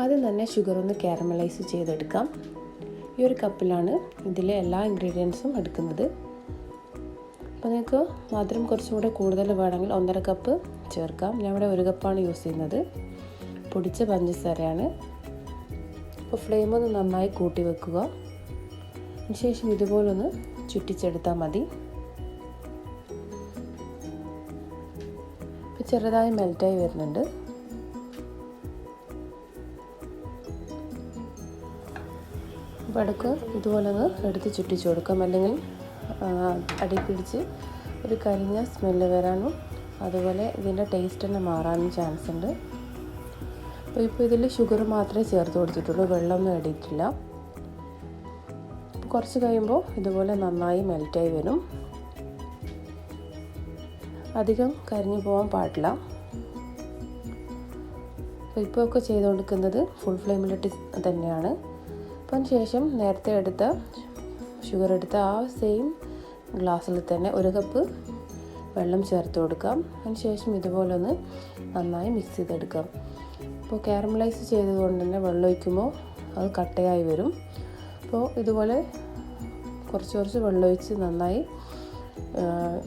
ആദ്യം തന്നെ ഷുഗർ ഒന്ന് കാരമലൈസ് ചെയ്തെടുക്കാം. ഈ ഒരു കപ്പിലാണ് ഇതിലെ എല്ലാ ഇൻഗ്രീഡിയൻസും എടുക്കുന്നത്. അപ്പോൾ നിങ്ങൾക്ക് മധുരം കുറച്ചും കൂടെ കൂടുതൽ വേണമെങ്കിൽ 1.5 കപ്പ് ചേർക്കാം. ഞാൻ ഇവിടെ 1 കപ്പാണ് യൂസ് ചെയ്യുന്നത്. പൊടിച്ച പഞ്ചസാരയാണ്. അപ്പോൾ ഫ്ലെയിം ഒന്ന് നന്നായി കൂട്ടി വെക്കുക. അതിനുശേഷം ഇതുപോലൊന്ന് ചുറ്റിച്ചെടുത്താൽ മതി. ഇപ്പോൾ ചെറുതായി മെൽറ്റായി വരുന്നുണ്ട്. അപ്പോൾ ഇടയ്ക്ക് ഇതുപോലെ ഒന്ന് എടുത്ത് ചുറ്റിച്ച് കൊടുക്കാം, അല്ലെങ്കിൽ അടി പിടിച്ച് ഒരു കരിഞ്ഞ സ്മെല്ല് വരാനും അതുപോലെ ഇതിൻ്റെ ടേസ്റ്റ് തന്നെ മാറാനും ചാൻസ് ഉണ്ട്. അപ്പോൾ ഇതിൽ ഷുഗർ മാത്രമേ ചേർത്ത് കൊടുത്തിട്ടുള്ളൂ, വെള്ളമൊന്നും ഇടിയിട്ടില്ല. കുറച്ച് കഴിയുമ്പോൾ ഇതുപോലെ നന്നായി മെൽറ്റായി വരും. അധികം കരിഞ്ഞു പോകാൻ പാടില്ല. അപ്പോൾ ഇപ്പോൾ ഒക്കെ ചെയ്ത് കൊടുക്കുന്നത് ഫുൾ ഫ്ലെയിമിലിട്ട് തന്നെയാണ്. അപ്പം ശേഷം നേരത്തെ എടുത്ത ഷുഗർ എടുത്ത ആ സെയിം ഗ്ലാസ്സിൽ തന്നെ 1 കപ്പ് വെള്ളം ചേർത്ത് കൊടുക്കാം. അതിന് ശേഷം ഇതുപോലെ ഒന്ന് നന്നായി മിക്സ് ചെയ്തെടുക്കാം. അപ്പോൾ കാരമലൈസ് ചെയ്തതുകൊണ്ട് തന്നെ വെള്ളം ഒഴിക്കുമ്പോൾ അത് കട്ടയായി വരും. അപ്പോൾ ഇതുപോലെ കുറച്ച് വെള്ളം ഒഴിച്ച് നന്നായി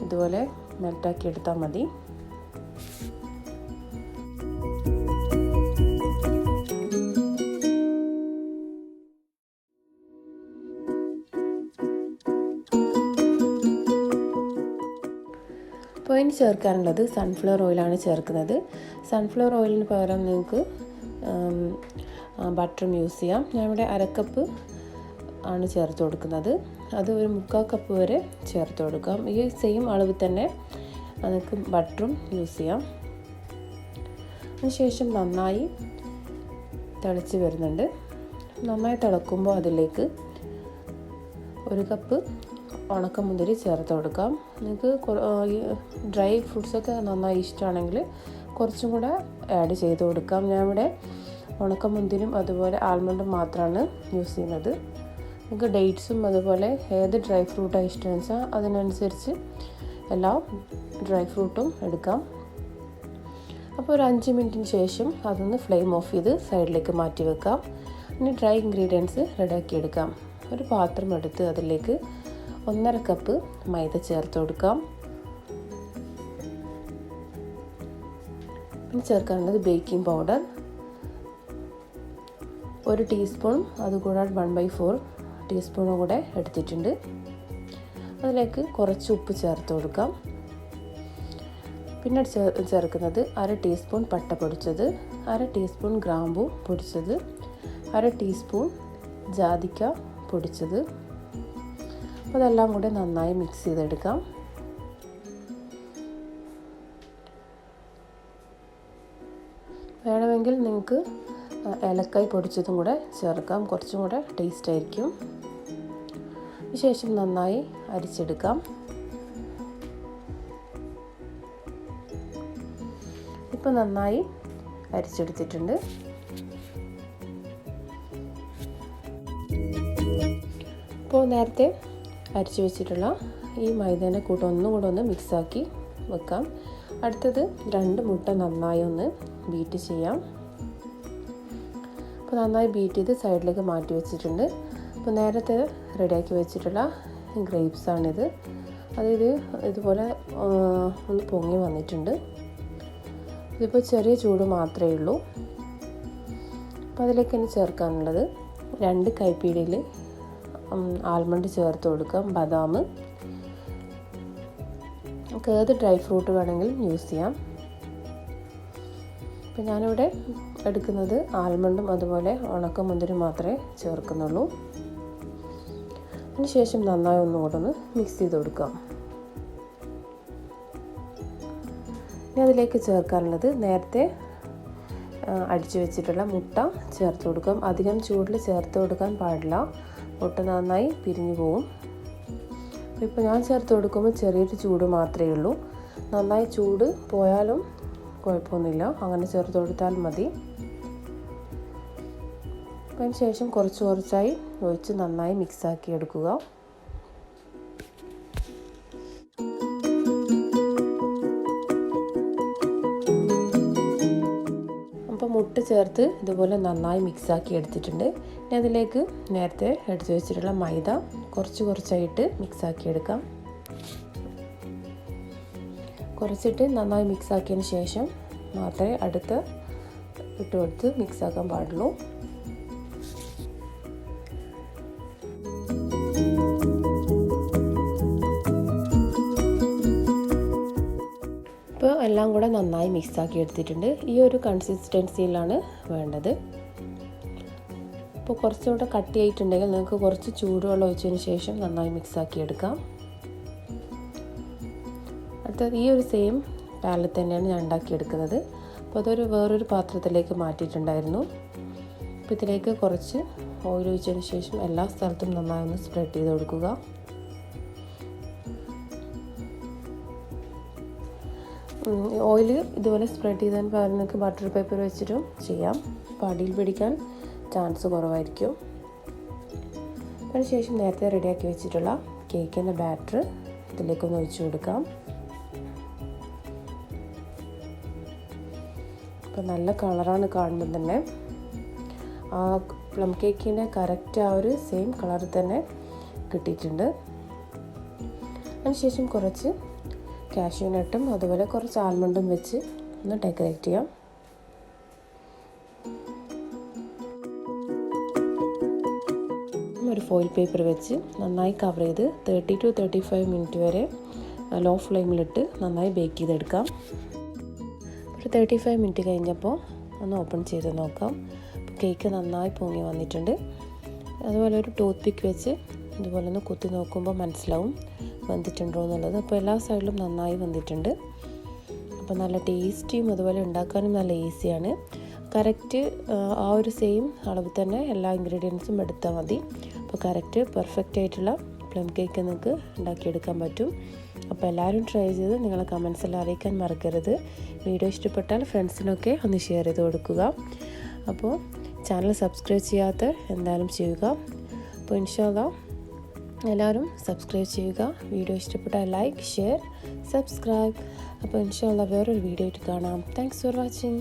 ഇതുപോലെ മെൽറ്റാക്കി എടുത്താൽ മതി. അപ്പോൾ ഇനി ചേർക്കാനുള്ളത് സൺഫ്ലവർ ഓയിലാണ് ചേർക്കുന്നത്. സൺഫ്ലവർ ഓയിലിന് പകരം നിങ്ങൾക്ക് ബട്ടറും യൂസ് ചെയ്യാം. ഞാൻ ഇവിടെ 1/2 കപ്പ് ആണ് ചേർത്ത് കൊടുക്കുന്നത്. അത് ഒരു 3/4 കപ്പ് വരെ ചേർത്ത് കൊടുക്കാം. ഈ സെയിം അളവിൽ തന്നെ നമുക്ക് ബട്ടറും യൂസ് ചെയ്യാം. അതിനുശേഷം നന്നായി തിളച്ച് വരുന്നുണ്ട്. നന്നായി തിളക്കുമ്പോൾ അതിലേക്ക് 1 കപ്പ് ഉണക്കമുന്തിരി ചേർത്ത് കൊടുക്കാം. നിങ്ങൾക്ക് ഡ്രൈ ഫ്രൂട്ട്സൊക്കെ നന്നായി ഇഷ്ടമാണെങ്കിൽ കുറച്ചും കൂടെ ആഡ് ചെയ്ത് കൊടുക്കാം. ഞാൻ ഇവിടെ ഉണക്കമുന്തിരിയും അതുപോലെ ആൽമണ്ടും മാത്രമാണ് യൂസ് ചെയ്യുന്നത്. നിങ്ങൾക്ക് ഡേറ്റ്സും അതുപോലെ ഏത് ഡ്രൈ ഫ്രൂട്ടാണ് ഇഷ്ടമെന്ന് വെച്ചാൽ അതിനനുസരിച്ച് എല്ലാ ഡ്രൈ ഫ്രൂട്ടും എടുക്കാം. അപ്പോൾ ഒരു 5 മിനിറ്റിന് ശേഷം അതൊന്ന് ഫ്ലെയിം ഓഫ് ചെയ്ത് സൈഡിലേക്ക് മാറ്റി വെക്കാം. ഇനി ഡ്രൈ ഇൻഗ്രീഡിയൻസ് റെഡിയാക്കി എടുക്കാം. ഒരു പാത്രം എടുത്ത് അതിലേക്ക് 1.5 കപ്പ് മൈദ ചേർത്ത് കൊടുക്കാം. പിന്നെ ചേർക്കാനുള്ളത് ബേക്കിംഗ് പൗഡർ 1 ടീസ്പൂൺ, അതുകൂടാതെ 1/4 ടീസ്പൂണും കൂടെ എടുത്തിട്ടുണ്ട്. അതിലേക്ക് കുറച്ച് ഉപ്പ് ചേർത്ത് കൊടുക്കാം. പിന്നെ ചേർക്കുന്നത് 1/2 ടീസ്പൂൺ പട്ട പൊടിച്ചത്, 1/2 ടീസ്പൂൺ ഗ്രാമ്പൂ പൊടിച്ചത്, 1/2 ടീസ്പൂൺ ജാതിക്ക പൊടിച്ചത്. അപ്പോൾ അതെല്ലാം കൂടെ നന്നായി മിക്സ് ചെയ്തെടുക്കാം. വേണമെങ്കിൽ നിങ്ങൾക്ക് ഏലക്കായ് പൊടിച്ചതും കൂടെ ചേർക്കാം, കുറച്ചും കൂടെ ടേസ്റ്റ് ആയിരിക്കും. ശേഷം നന്നായി അരിച്ചെടുക്കാം. ഇപ്പോൾ നന്നായി അരിച്ചെടുത്തിട്ടുണ്ട്. ഇപ്പോൾ നേരത്തെ അരിച്ചു വെച്ചിട്ടുള്ള ഈ മൈദേനെ ഒന്നുകൂടെ ഒന്ന് മിക്സാക്കി വെക്കാം. അടുത്തത് 2 മുട്ട നന്നായി ഒന്ന് ബീറ്റ് ചെയ്യാം. അപ്പോൾ നന്നായി ബീറ്റ് ചെയ്ത് സൈഡിലേക്ക് മാറ്റി വെച്ചിട്ടുണ്ട്. അപ്പോൾ നേരത്തെ റെഡിയാക്കി വെച്ചിട്ടുള്ള ഗ്രേപ്സാണിത്. അതായത് ഇതുപോലെ ഒന്ന് പൊങ്ങി വന്നിട്ടുണ്ട്. ഇതിപ്പോൾ ചെറിയ ചൂട് മാത്രമേ ഉള്ളൂ. അപ്പോൾ അതിലേക്ക് ഇനി ചേർക്കാനുള്ളത് 2 കൈപ്പിടിയിൽ ആൽമണ്ട് ചേർത്ത് കൊടുക്കാം, ബദാം. നമുക്ക് ഏത് ഡ്രൈ ഫ്രൂട്ട് വേണമെങ്കിലും യൂസ് ചെയ്യാം. അപ്പോൾ ഞാനിവിടെ എടുക്കുന്നത് ആൽമണ്ടും അതുപോലെ ഉണക്കമുന്തിരി മാത്രമേ ചേർക്കുന്നുള്ളൂ. അതിനുശേഷം നന്നായി ഒന്നുകൂടെ ഒന്ന് മിക്സ് ചെയ്ത് കൊടുക്കാം. ഇനി അതിലേക്ക് ചേർക്കാനുള്ളത് നേരത്തെ അടിച്ചു വെച്ചിട്ടുള്ള മുട്ട ചേർത്ത് കൊടുക്കാം. അധികം ചൂടിൽ ചേർത്ത് കൊടുക്കാൻ പാടില്ല, മുട്ട നന്നായി പിരിഞ്ഞു പോവും. ഇപ്പോൾ ഞാൻ ചേർത്ത് കൊടുക്കുമ്പോൾ ചെറിയൊരു ചൂട് മാത്രമേ ഉള്ളൂ. നന്നായി ചൂട് പോയാലും കുഴപ്പമൊന്നുമില്ല, അങ്ങനെ ചേർത്ത് കൊടുത്താൽ മതി. അതിന് ശേഷം കുറച്ചായി ഒഴിച്ച് നന്നായി മിക്സാക്കി എടുക്കുക. അപ്പോൾ മുട്ട ചേർത്ത് ഇതുപോലെ നന്നായി മിക്സാക്കി എടുത്തിട്ടുണ്ട്. ഇനി അതിലേക്ക് നേരത്തെ എടുത്ത് വെച്ചിട്ടുള്ള മൈദ കുറച്ചായിട്ട് മിക്സാക്കി എടുക്കാം. കുറച്ചിട്ട് നന്നായി മിക്സാക്കിയതിന് ശേഷം മാത്രമേ അടുത്ത് ഇട്ട് കൊടുത്ത് മിക്സാക്കാൻ പാടുള്ളൂ. ഇപ്പോൾ എല്ലാം കൂടെ നന്നായി മിക്സാക്കി എടുത്തിട്ടുണ്ട്. ഈ ഒരു കൺസിസ്റ്റൻസിയിലാണ് വേണ്ടത്. ഇപ്പോൾ കുറച്ചുകൂടെ കട്ടിയായിട്ടുണ്ടെങ്കിൽ നിങ്ങൾക്ക് കുറച്ച് ചൂടുവെള്ളം ഒഴിച്ചതിന് ശേഷം നന്നായി മിക്സാക്കി എടുക്കാം. അടുത്തത് ഈ ഒരു സെയിം പാനിൽ തന്നെയാണ് ഞാൻ ഉണ്ടാക്കിയെടുക്കുന്നത്. അപ്പോൾ അതൊരു വേറൊരു പാത്രത്തിലേക്ക് മാറ്റിയിട്ടുണ്ടായിരുന്നു. അപ്പോൾ ഇതിലേക്ക് കുറച്ച് ഓയിൽ ഒഴിച്ചതിന് ശേഷം എല്ലാ സ്ഥലത്തും നന്നായി ഒന്ന് സ്പ്രെഡ് ചെയ്ത് കൊടുക്കുക. ഓയിൽ ഇതുപോലെ സ്പ്രെഡ് ചെയ്തതിന് പകരം നിങ്ങൾക്ക് ബട്ടർ പേപ്പർ വെച്ചിട്ടും ചെയ്യാം. അപ്പോൾ അടിയിൽ പിടിക്കാൻ ചാൻസ് കുറവായിരിക്കും. അതിനുശേഷം നേരത്തെ റെഡിയാക്കി വെച്ചിട്ടുള്ള കേക്കിൻ്റെ ബാറ്റർ ഇതിലേക്കൊന്ന് ഒഴിച്ചു കൊടുക്കാം. അപ്പോൾ നല്ല കളറാണ് കാണുമ്പോൾ തന്നെ. ആ പ്ലം കേക്കിൻ്റെ കറക്റ്റ് ആ ഒരു സെയിം കളറിൽ തന്നെ കിട്ടിയിട്ടുണ്ട്. അതിനുശേഷം കുറച്ച് കാഷ്യൂ നട്ടും അതുപോലെ കുറച്ച് ആൽമണ്ടും വെച്ച് ഒന്ന് ഡെക്കറേറ്റ് ചെയ്യാം. ഒരു ഫോയിൽ പേപ്പർ വെച്ച് നന്നായി കവർ ചെയ്ത് 30 to 35 മിനിറ്റ് വരെ ലോ ഫ്ലെയിമിലിട്ട് നന്നായി ബേക്ക് ചെയ്തെടുക്കാം. ഒരു 35 മിനിറ്റ് കഴിഞ്ഞപ്പോൾ ഒന്ന് ഓപ്പൺ ചെയ്ത് നോക്കാം. കേക്ക് നന്നായി പൊങ്ങി വന്നിട്ടുണ്ട്. അതുപോലെ ഒരു ടൂത്ത് പിക്ക് വെച്ച് ഇതുപോലെ ഒന്ന് കുത്തി നോക്കുമ്പോൾ മനസ്സിലാവും വെന്തിട്ടുണ്ടോ എന്നുള്ളത്. അപ്പോൾ എല്ലാ സൈഡിലും നന്നായി വെന്തിട്ടുണ്ട്. അപ്പോൾ നല്ല ടേസ്റ്റിയും അതുപോലെ ഉണ്ടാക്കാനും നല്ല ഈസിയാണ്. കറക്റ്റ് ആ ഒരു സെയിം അളവ് തന്നെ എല്ലാ ഇൻഗ്രീഡിയൻസും എടുത്താൽ മതി. അപ്പോൾ കറക്റ്റ് പെർഫെക്റ്റ് ആയിട്ടുള്ള പ്ലം കേക്ക് നിങ്ങൾക്ക് ഉണ്ടാക്കിയെടുക്കാൻ പറ്റും. അപ്പോൾ എല്ലാവരും ട്രൈ ചെയ്ത് നിങ്ങളെ കമൻസിൽ അറിയിക്കാൻ മറക്കരുത്. വീഡിയോ ഇഷ്ടപ്പെട്ടാൽ ഫ്രണ്ട്സിനൊക്കെ ഒന്ന് ഷെയർ ചെയ്ത് കൊടുക്കുക. അപ്പോൾ ചാനൽ സബ്സ്ക്രൈബ് ചെയ്യാത്ത എന്തായാലും ചെയ്യുക. അപ്പോൾ ഇൻഷാ അല്ലാഹ് എല്ലാവരും സബ്സ്ക്രൈബ് ചെയ്യുക. വീഡിയോ ഇഷ്ടപ്പെട്ടാൽ ലൈക്ക്, ഷെയർ, സബ്സ്ക്രൈബ്. അപ്പോൾ ഇൻഷാ അല്ലാഹ് വേറൊരു വീഡിയോ ആയിട്ട് കാണാം. Thanks for watching.